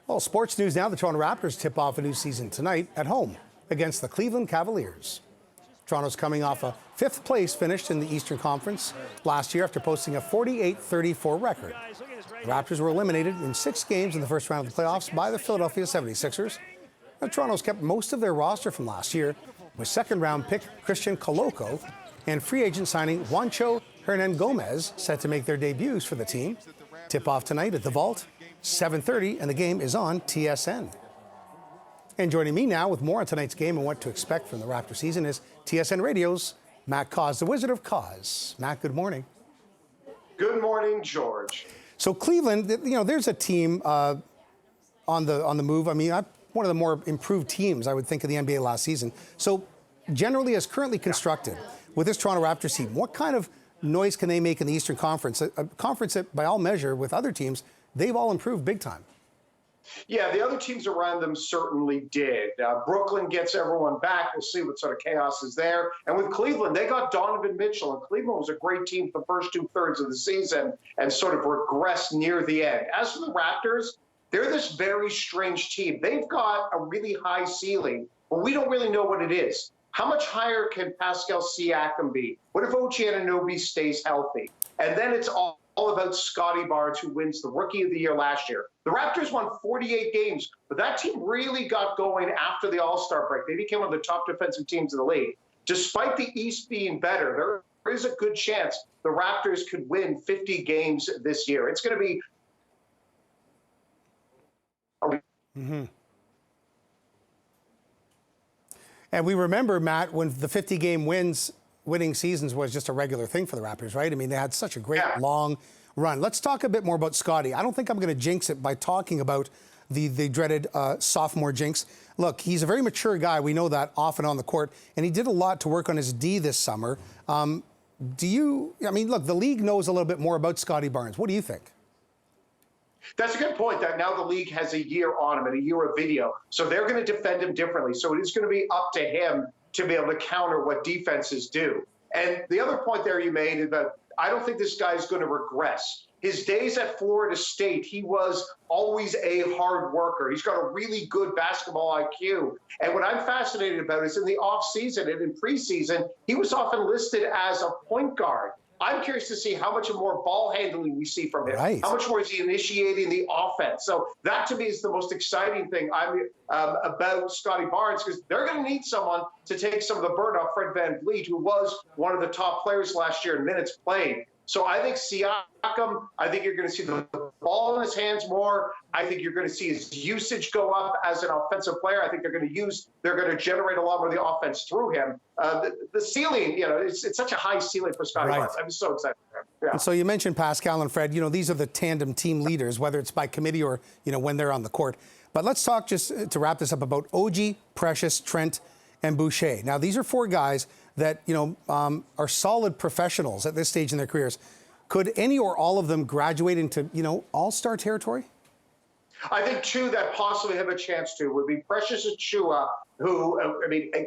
Well, sports news now. The Toronto Raptors tip off a new season tonight at home against the Cleveland Cavaliers. Toronto's coming off a fifth place finish in the Eastern Conference last year after posting a 48-34 record. The Raptors were eliminated in 6 games in the first round of the playoffs by the Philadelphia 76ers. Now, Toronto's kept most of their roster from last year, with second-round pick Christian Koloko and free agent signing Juancho Hernangomez set to make their debuts for the team. Tip-off tonight at the Vault, 7:30, and the game is on TSN. And joining me now with more on tonight's game and what to expect from the Raptor season is TSN Radio's Matt Cauz, the Wizard of Cause. Matt, good morning. Good morning, George. So Cleveland, there's a team on the move. I mean, one of the more improved teams, I would think, of the NBA last season. So generally, as currently constructed, with this Toronto Raptors team, what kind of noise can they make in the Eastern Conference? A conference that, by all measure, with other teams, they've all improved big time. Yeah, the other teams around them certainly did. Brooklyn gets everyone back. We'll see what sort of chaos is there. And with Cleveland, they got Donovan Mitchell, and Cleveland was a great team for the first 2/3 of the season and sort of regressed near the end. As for the Raptors, they're this very strange team. They've got a really high ceiling, but we don't really know what it is. How much higher can Pascal Siakam be? What if OG Anunoby stays healthy? And then it's all about Scottie Barnes, who wins the Rookie of the Year last year. The Raptors won 48 games, but that team really got going after the All-Star break. They became one of the top defensive teams in the league. Despite the East being better, there is a good chance the Raptors could win 50 games this year. It's going to be... And we remember, Matt, when the 50-game winning seasons was just a regular thing for the Raptors, right? I mean, they had such a great long run. Let's talk a bit more about Scottie. I don't think I'm going to jinx it by talking about the dreaded sophomore jinx. Look, he's a very mature guy. We know that off and on the court, and he did a lot to work on his D this summer. I mean, look, the league knows a little bit more about Scottie Barnes. What do you think? That's a good point, that now the league has a year on him and a year of video. So they're going to defend him differently. So it is going to be up to him to be able to counter what defenses do. And the other point there you made is that I don't think this guy's going to regress. His days at Florida State, he was always a hard worker. He's got a really good basketball IQ. And what I'm fascinated about is in the offseason and in preseason, he was often listed as a point guard. I'm curious to see how much more ball handling we see from him. Right. How much more is he initiating the offense? So that, to me, is the most exciting thing about Scottie Barnes, because they're going to need someone to take some of the burden off Fred VanVleet, who was one of the top players last year in minutes played. So I think Siakam, I think you're going to see the ball in his hands more. I think you're going to see his usage go up as an offensive player. I think they're going to generate a lot more of the offense through him. The ceiling, it's such a high ceiling for Scottie Barnes. I'm so excited for him. Yeah. And so you mentioned Pascal and Fred. These are the tandem team leaders, whether it's by committee or, when they're on the court. But let's talk, just to wrap this up, about OG, Precious, Trent, and Boucher. Now, these are 4 guys that, are solid professionals at this stage in their careers. Could any or all of them graduate into, all-star territory? I think 2 that possibly have a chance to would be Precious Achiuwa, who,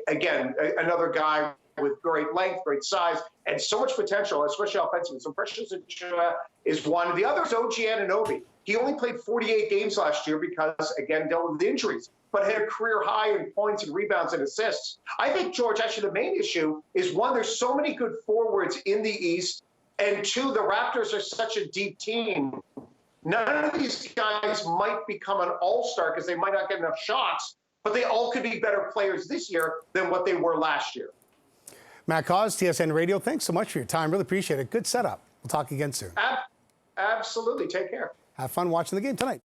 again, another guy with great length, great size, and so much potential, especially offensively. So Precious Achiuwa is one. The other is OG Anunoby. He only played 48 games last year because, again, dealt with injuries, but had a career high in points and rebounds and assists. I think, George, actually the main issue is, 1, there's so many good forwards in the East, and 2, the Raptors are such a deep team. None of these guys might become an all-star because they might not get enough shots, but they all could be better players this year than what they were last year. Matt Cauz, TSN Radio, thanks so much for your time. Really appreciate it. Good setup. We'll talk again soon. Absolutely. Take care. Have fun watching the game tonight.